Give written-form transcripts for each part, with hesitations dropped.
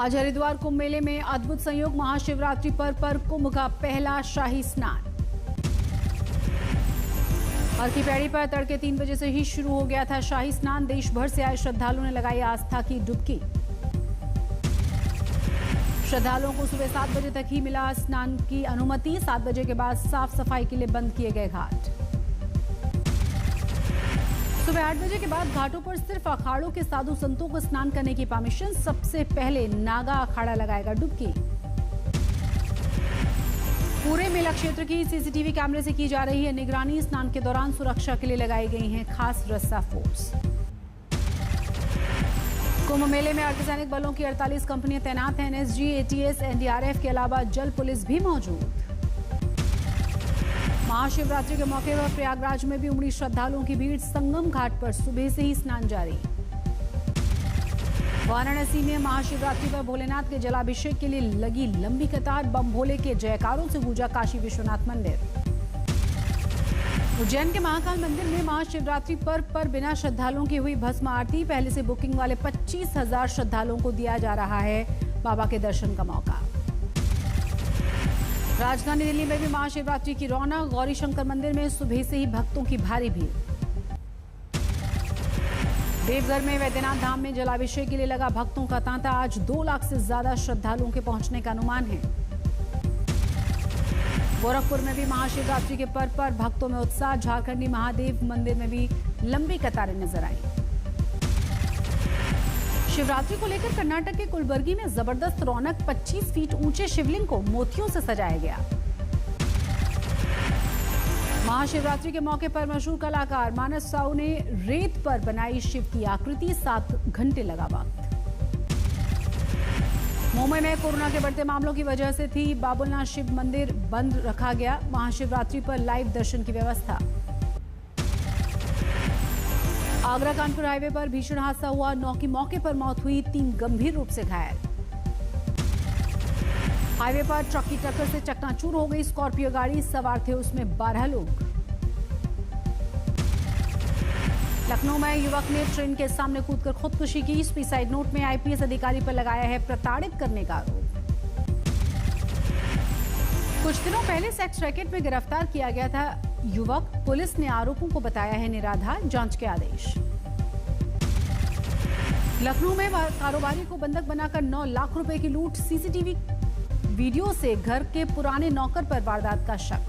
आज हरिद्वार कुंभ मेले में अद्भुत संयोग, महाशिवरात्रि पर कुंभ का पहला शाही स्नान। हर की पैड़ी पर तड़के 3 बजे से ही शुरू हो गया था शाही स्नान। देश भर से आए श्रद्धालुओं ने लगाई आस्था की डुबकी। श्रद्धालुओं को सुबह 7 बजे तक ही मिला स्नान की अनुमति। 7 बजे के बाद साफ सफाई के लिए बंद किए गए घाट। सुबह 8 बजे के बाद घाटों पर सिर्फ अखाड़ों के साधु संतों को स्नान करने की परमिशन। सबसे पहले नागा अखाड़ा लगाएगा डुबकी। पूरे मेला क्षेत्र की सीसीटीवी कैमरे से की जा रही है निगरानी। स्नान के दौरान सुरक्षा के लिए लगाई गई हैं खास रस्सा फोर्स। कुंभ मेले में अर्धसैनिक बलों की 48 कंपनियां तैनात हैं। एनएसजी, एटीएस, एनडीआरएफ के अलावा जल पुलिस भी मौजूद। महाशिवरात्रि के मौके पर प्रयागराज में भी उमड़ी श्रद्धालुओं की भीड़। संगम घाट पर सुबह से ही स्नान जारी। वाराणसी में महाशिवरात्रि पर भोलेनाथ के जलाभिषेक के लिए लगी लंबी कतार। बम भोले के जयकारों से गूंजा काशी विश्वनाथ मंदिर। उज्जैन के महाकाल मंदिर में महाशिवरात्रि पर बिना श्रद्धालुओं की हुई भस्म आरती। पहले से बुकिंग वाले 25,000 श्रद्धालुओं को दिया जा रहा है बाबा के दर्शन का मौका। राजधानी दिल्ली में भी महाशिवरात्रि की रौनक। गौरी शंकर मंदिर में सुबह से ही भक्तों की भारी भीड़। देवघर में वैद्यनाथ धाम में जलाभिषेक के लिए लगा भक्तों का तांता। आज 2 लाख से ज्यादा श्रद्धालुओं के पहुंचने का अनुमान है। गोरखपुर में भी महाशिवरात्रि के पर्व पर भक्तों में उत्साह। झारखंडी महादेव मंदिर में भी लंबी कतारें नजर आई। शिवरात्रि को लेकर कर्नाटक के कुलबर्गी में जबरदस्त रौनक। 25 फीट ऊंचे शिवलिंग को मोतियों से सजाया गया। महाशिवरात्रि के मौके पर मशहूर कलाकार मानस साहू ने रेत पर बनाई शिव की आकृति। 7 घंटे लगा वक्त। मुंबई में कोरोना के बढ़ते मामलों की वजह से थी बाबुलनाथ शिव मंदिर बंद रखा गया। महाशिवरात्रि पर लाइव दर्शन की व्यवस्था। आगरा कानपुर हाईवे पर भीषण हादसा हुआ। 9 की मौके पर मौत हुई, 3 गंभीर रूप से घायल। हाईवे पर ट्रक की टक्कर से चकनाचूर हो गई स्कॉर्पियो गाड़ी। सवार थे उसमें 12 लोग। लखनऊ में युवक ने ट्रेन के सामने कूदकर खुदकुशी की। सुसाइड नोट में आईपीएस अधिकारी पर लगाया है प्रताड़ित करने का आरोप। कुछ दिनों पहले सेक्स रैकेट में गिरफ्तार किया गया था युवक। पुलिस ने आरोपों को बताया है निराधार। जांच के आदेश। लखनऊ में कारोबारी को बंधक बनाकर 9 लाख रुपए की लूट। सीसीटीवी वीडियो से घर के पुराने नौकर पर वारदात का शक।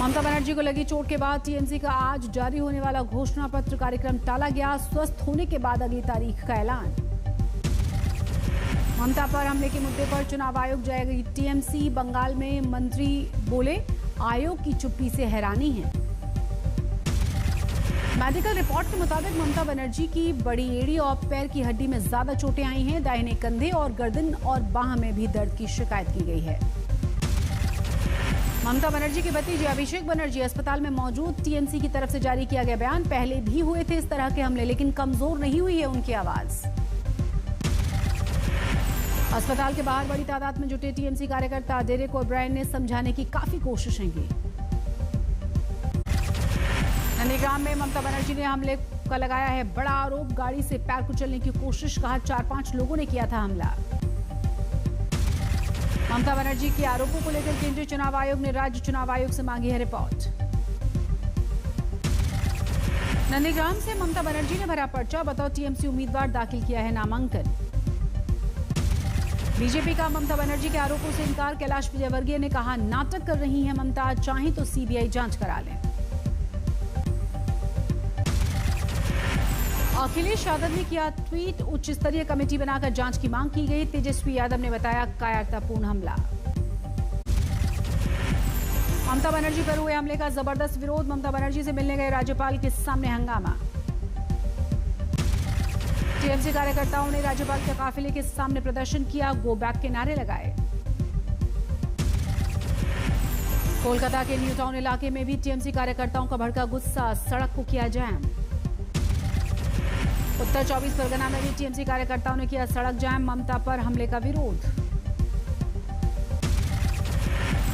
ममता बनर्जी को लगी चोट के बाद टीएमसी का आज जारी होने वाला घोषणा पत्र कार्यक्रम टाला गया। स्वस्थ होने के बाद अगली तारीख का ऐलान। ममता पर हमले के मुद्दे पर चुनाव आयोग जाएगी टीएमसी। बंगाल में मंत्री बोले आयोग की चुप्पी से हैरानी है। मेडिकल रिपोर्ट के मुताबिक ममता बनर्जी की बड़ी एड़ी और पैर की हड्डी में ज्यादा चोटें आई हैं। दाहिने कंधे और गर्दन और बाह में भी दर्द की शिकायत की गई है। ममता बनर्जी के भतीजे अभिषेक बनर्जी अस्पताल में मौजूद। टीएमसी की तरफ से जारी किया गया बयान। पहले भी हुए थे इस तरह के हमले, लेकिन कमजोर नहीं हुई है उनकी आवाज। अस्पताल के बाहर बड़ी तादाद में जुटे टीएमसी कार्यकर्ता डेरेक ओब्रायन ने समझाने की काफी कोशिशें की। नंदीग्राम में ममता बनर्जी ने हमले का लगाया है बड़ा आरोप। गाड़ी से पैर कुचलने की कोशिश, कहा 4-5 लोगों ने किया था हमला। ममता बनर्जी के आरोपों को लेकर केंद्रीय चुनाव आयोग ने राज्य चुनाव आयोग से मांगी है रिपोर्ट। नंदीग्राम से ममता बनर्जी ने भरा पर्चा। बताओ टीएमसी उम्मीदवार दाखिल किया है नामांकन। बीजेपी का ममता बनर्जी के आरोपों से इनकार। कैलाश विजयवर्गीय ने कहा नाटक कर रही हैं ममता, चाहें तो सीबीआई जांच करा लें। अखिलेश यादव ने किया ट्वीट। उच्च स्तरीय कमेटी बनाकर जांच की मांग की गई। तेजस्वी यादव ने बताया कायरतापूर्ण हमला। ममता बनर्जी पर हुए हमले का जबरदस्त विरोध। ममता बनर्जी से मिलने गए राज्यपाल के सामने हंगामा। टीएमसी कार्यकर्ताओं ने राज्यपाल के काफिले के सामने प्रदर्शन किया। गो बैक के नारे लगाए। कोलकाता के न्यू टाउन इलाके में भी टीएमसी कार्यकर्ताओं का भड़का गुस्सा। सड़क को किया जाम। उत्तर 24 परगना में भी टीएमसी कार्यकर्ताओं ने किया सड़क जाम। ममता पर हमले का विरोध।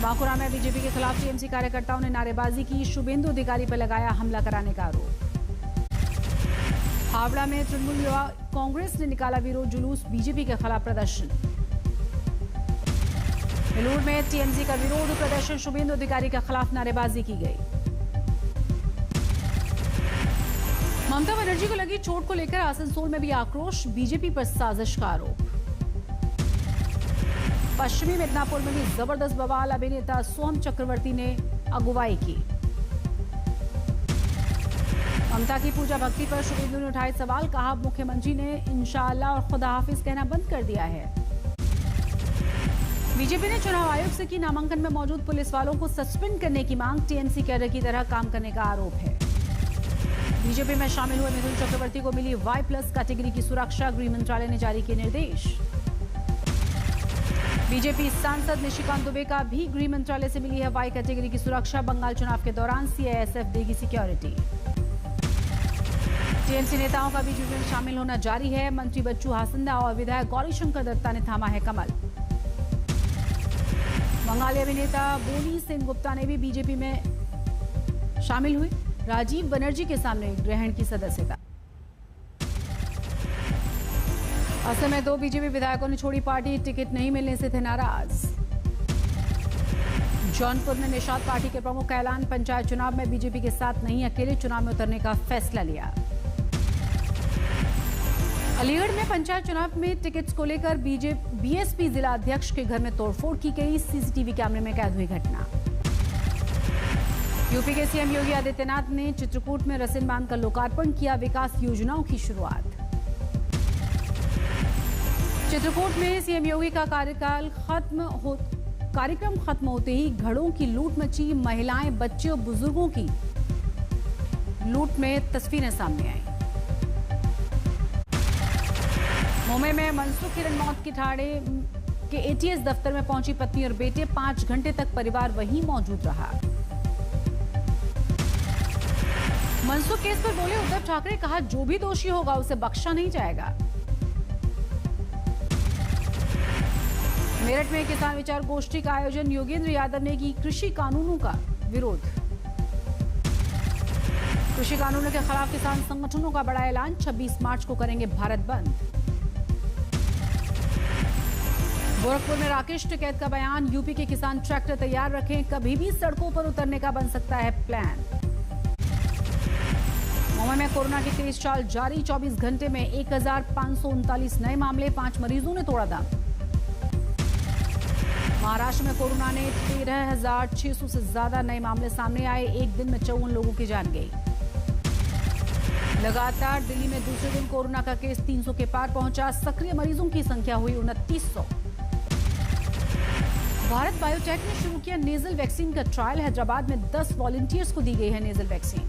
बांकुरा में बीजेपी के खिलाफ टीएमसी कार्यकर्ताओं ने नारेबाजी की। शुभेंदु अधिकारी पर लगाया हमला कराने का आरोप। हावड़ा में तृणमूल युवा कांग्रेस ने निकाला विरोध जुलूस, बीजेपी के खिलाफ प्रदर्शन। बेलूर में टीएमसी का विरोध प्रदर्शन, शुभेंदु अधिकारी के खिलाफ नारेबाजी की गई। ममता बनर्जी को लगी चोट को लेकर आसनसोल में भी आक्रोश, बीजेपी पर साजिश का आरोप। पश्चिमी मिदनापुर में भी जबरदस्त बवाल, अभिनेता सोहम चक्रवर्ती ने अगुवाई की। ममता की पूजा भक्ति पर शुभेंदु ने उठाए सवाल, कहा मुख्यमंत्री ने इंशाअल्लाह और खुदा हाफिज कहना बंद कर दिया है। बीजेपी ने चुनाव आयोग से की नामांकन में मौजूद पुलिस वालों को सस्पेंड करने की मांग, टीएमसी कैडर की तरह काम करने का आरोप है। बीजेपी में शामिल हुए मिथुन चक्रवर्ती को मिली Y+ कैटेगरी की सुरक्षा, गृह मंत्रालय ने जारी किए निर्देश। बीजेपी सांसद निशिकांत दुबे का भी गृह मंत्रालय से मिली है Y कैटेगरी की सुरक्षा, बंगाल चुनाव के दौरान CISF देगी सिक्योरिटी। टीएमसी नेताओं का बीजेपी में शामिल होना जारी है, मंत्री बच्चू हासंदा और विधायक गौरीशंकर दत्ता ने थामा है कमल। बंगाली अभिनेता बोनी सेनगुप्ता ने भी बीजेपी में शामिल हुई, राजीव बनर्जी के सामने ग्रहण की सदस्यता। असम में 2 बीजेपी विधायकों ने छोड़ी पार्टी, टिकट नहीं मिलने से थे नाराज। जौनपुर में निषाद पार्टी के प्रमुख का ऐलान, पंचायत चुनाव में बीजेपी के साथ नहीं, अकेले चुनाव में उतरने का फैसला लिया। अलीगढ़ में पंचायत चुनाव में टिकट्स को लेकर बीएसपी जिला अध्यक्ष के घर में तोड़फोड़ की गई, सीसीटीवी कैमरे में कैद हुई घटना। यूपी के सीएम योगी आदित्यनाथ ने चित्रकूट में रसिन बांध का लोकार्पण किया, विकास योजनाओं की शुरुआत। चित्रकूट में सीएम योगी का कार्यक्रम खत्म होते ही घड़ों की लूट मची, महिलाएं, बच्चे और बुजुर्गों की लूट में तस्वीरें सामने आई। मुंबई में मनसुख हिरन मौत की ठाणे के एटीएस दफ्तर में पहुंची पत्नी और बेटे, 5 घंटे तक परिवार वहीं मौजूद रहा। मनसुख केस पर बोले उद्धव ठाकरे, कहा जो भी दोषी होगा उसे बख्शा नहीं जाएगा। मेरठ में किसान विचार गोष्ठी का आयोजन, योगेंद्र यादव ने की कृषि कानूनों का विरोध। कृषि कानूनों के खिलाफ किसान संगठनों का बड़ा ऐलान, 26 मार्च को करेंगे भारत बंद। गोरखपुर में राकेश टिकैत का बयान, यूपी के किसान ट्रैक्टर तैयार रखें, कभी भी सड़कों पर उतरने का बन सकता है प्लान। मुंबई में कोरोना की तेज चाल जारी, 24 घंटे में 1539 नए मामले, 5 मरीजों ने तोड़ा दम। महाराष्ट्र में कोरोना ने 13,600 से ज्यादा नए मामले सामने आए, एक दिन में 54 लोगों की जान गई। लगातार दिल्ली में दूसरे दिन कोरोना का केस 300 के पार पहुंचा, सक्रिय मरीजों की संख्या हुई 2900। भारत बायोटेक ने शुरू किया नेजल वैक्सीन का ट्रायल, हैदराबाद में 10 वॉलंटियर्स को दी गई है नेजल वैक्सीन।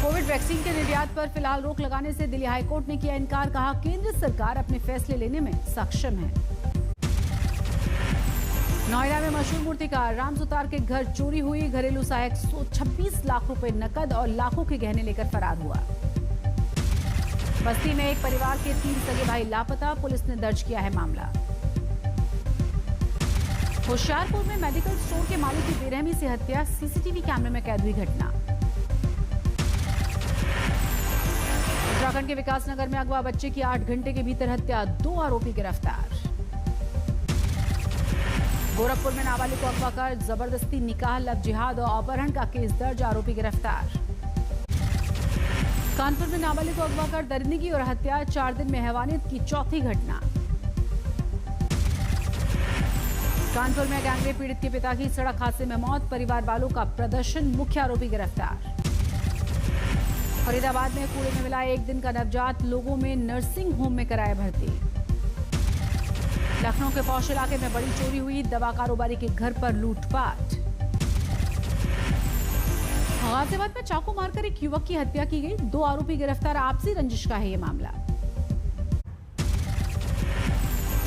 कोविड वैक्सीन के निर्यात पर फिलहाल रोक लगाने से दिल्ली हाईकोर्ट ने किया इनकार, कहा केंद्र सरकार अपने फैसले लेने में सक्षम है। नोएडा में मशहूर मूर्तिकार राम सुतार के घर चोरी हुई, घरेलू सहायक 126 लाख रुपए नकद और लाखों के गहने लेकर फरार हुआ। बस्ती में एक परिवार के 3 सगे भाई लापता, पुलिस ने दर्ज किया है मामला। होशियारपुर में मेडिकल स्टोर के मालिक की बेरहमी से हत्या, सीसीटीवी कैमरे में कैद हुई घटना। उत्तराखंड के विकासनगर में अगवा बच्चे की 8 घंटे के भीतर हत्या, 2 आरोपी गिरफ्तार। गोरखपुर में नाबालिग को अगवा कर जबरदस्ती निकाह, लव जिहाद और अपहरण का केस दर्ज, आरोपी गिरफ्तार। कानपुर में नाबालिग को अगवा कर दरिंदगी और हत्या, 4 दिन में हैवानियत की चौथी घटना। कानपुर में गैंगरेप पीड़ित के पिता की सड़क हादसे में मौत, परिवार वालों का प्रदर्शन, मुख्य आरोपी गिरफ्तार। फरीदाबाद में कूड़े में मिला 1 दिन का नवजात, लोगों में नर्सिंग होम में कराया भर्ती। लखनऊ के पौष इलाके में बड़ी चोरी हुई, दवा कारोबारी के घर पर लूटपाट। गाजियाबाद में चाकू मारकर एक युवक की हत्या की गई, 2 आरोपी गिरफ्तार, आपसी रंजिश का है ये मामला।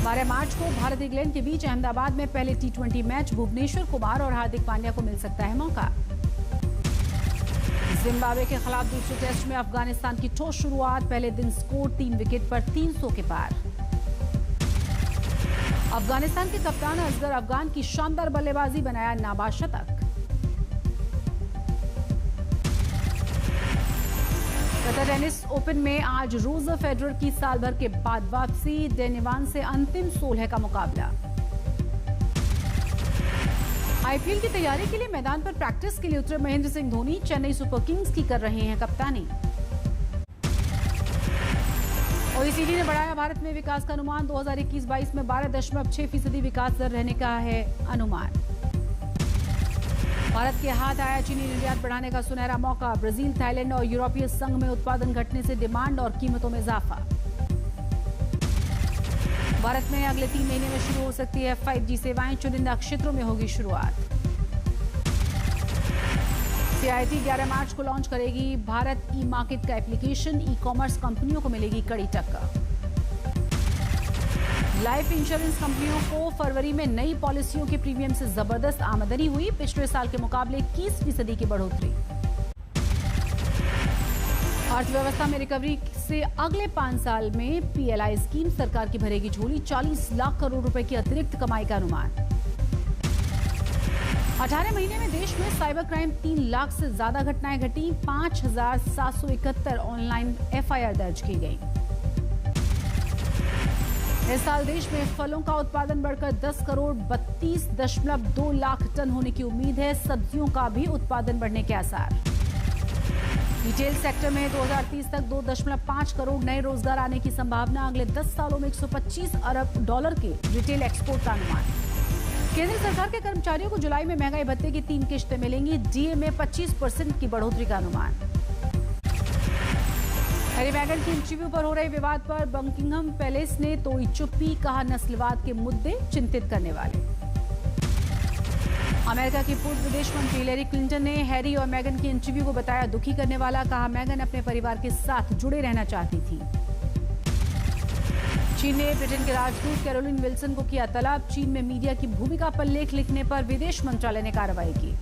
12 मार्च को भारत इंग्लैंड के बीच अहमदाबाद में पहले T20 मैच, भुवनेश्वर कुमार और हार्दिक पांड्या को मिल सकता है मौका। जिम्बाब्वे के खिलाफ दूसरे टेस्ट में अफगानिस्तान की ठोस शुरुआत, पहले दिन स्कोर 3 विकेट पर 300 के पार। अफगानिस्तान के कप्तान असगर अफगान की शानदार बल्लेबाजी, बनाया नाबाद शतक। कतर टेनिस ओपन में आज रोजर फेडरर की साल भर के बाद वापसी, डेनेवान से अंतिम 16 का मुकाबला। आईपीएल की तैयारी के लिए मैदान पर प्रैक्टिस के लिए उतरे महेंद्र सिंह धोनी, चेन्नई सुपर किंग्स की कर रहे हैं कप्तानी। ओईसीडी ने बढ़ाया भारत में विकास का अनुमान, 2021-22 में 12.6% विकास दर रहने का है अनुमान। भारत के हाथ आया चीनी निर्यात बढ़ाने का सुनहरा मौका, ब्राजील, थाईलैंड और यूरोपीय संघ में उत्पादन घटने से डिमांड और कीमतों में इजाफा। भारत में अगले 3 महीने में शुरू हो सकती है 5G सेवाएं, चुनिंदा क्षेत्रों में होगी शुरुआत। CIT 11 मार्च को लॉन्च करेगी भारत ई मार्केट का एप्लीकेशन, ई कॉमर्स कंपनियों को मिलेगी कड़ी टक्कर। लाइफ इंश्योरेंस कंपनियों को फरवरी में नई पॉलिसियों के प्रीमियम से जबरदस्त आमदनी हुई, पिछले साल के मुकाबले 21% की बढ़ोतरी। अर्थव्यवस्था में रिकवरी से अगले 5 साल में PLI स्कीम सरकार की भरेगी झोली, 40 लाख करोड़ रुपए की अतिरिक्त कमाई का अनुमान। 18 महीने में देश में साइबर क्राइम 3 लाख से ज्यादा घटनाएं घटी, 5,771 ऑनलाइन FIR दर्ज की गई। इस साल देश में फलों का उत्पादन बढ़कर 10 करोड़ 32.2 लाख टन होने की उम्मीद है, सब्जियों का भी उत्पादन बढ़ने के आसार। रिटेल सेक्टर में 2030 तक 2.5 करोड़ नए रोजगार आने की संभावना, अगले 10 सालों में $125 अरब के रिटेल एक्सपोर्ट का अनुमान। केंद्र सरकार के कर्मचारियों को जुलाई में महंगाई भत्ते की 3 किश्तें मिलेंगी, DA में 25% की बढ़ोतरी का अनुमान। हैरी मेगन की इंटरव्यू पर हो रहे विवाद पर बकिंघम पैलेस ने तोड़ी चुप्पी, कहा नस्लवाद के मुद्दे चिंतित करने वाले। अमेरिका की पूर्व विदेश मंत्री हिलेरी क्लिंटन ने हैरी और मेगन की इंटरव्यू को बताया दुखी करने वाला, कहा मेगन अपने परिवार के साथ जुड़े रहना चाहती थी। चीन ने ब्रिटेन के राजदूत कैरोलिन विल्सन को किया तलब, चीन में मीडिया की भूमिका पर लेख लिखने पर विदेश मंत्रालय ने कार्रवाई की।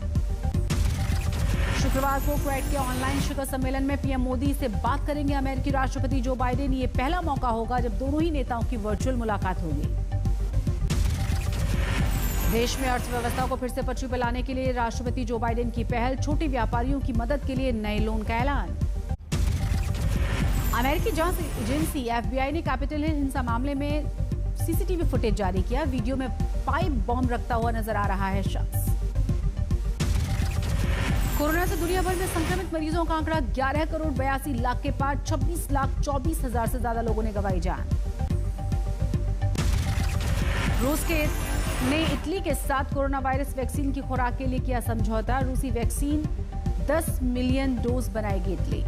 शुक्रवार को कुवैत के ऑनलाइन शिखर सम्मेलन में पीएम मोदी से बात करेंगे अमेरिकी राष्ट्रपति जो बाइडेन, ये पहला मौका होगा जब दोनों ही नेताओं की वर्चुअल मुलाकात होगी। देश में अर्थव्यवस्था को फिर से पटरी पर लाने के लिए राष्ट्रपति जो बाइडेन की पहल, छोटे व्यापारियों की मदद के लिए नए लोन का ऐलान। अमेरिकी जांच एजेंसी FBI ने कैपिटल हिल हिंसा मामले में CCTV फुटेज जारी किया, वीडियो में पाइप बॉम्ब रखता हुआ नजर आ रहा है शख्स। कोरोना से दुनिया भर में संक्रमित मरीजों का आंकड़ा 11 करोड़ 82 लाख के पार, 26 लाख 24 हजार से ज्यादा लोगों ने गंवाई जान। रूस ने इटली के साथ कोरोना वायरस वैक्सीन की खुराक के लिए किया समझौता, रूसी वैक्सीन 10 मिलियन डोज बनाएगी इटली।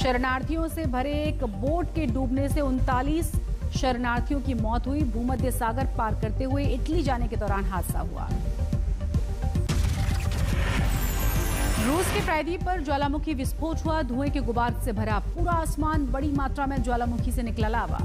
शरणार्थियों से भरे एक बोट के डूबने से 39 शरणार्थियों की मौत हुई, भूमध्य सागर पार करते हुए इटली जाने के दौरान हादसा हुआ। रूस के प्रायद्वीप पर ज्वालामुखी विस्फोट हुआ, धुएं के गुबार से भरा पूरा आसमान, बड़ी मात्रा में ज्वालामुखी से निकला लावा।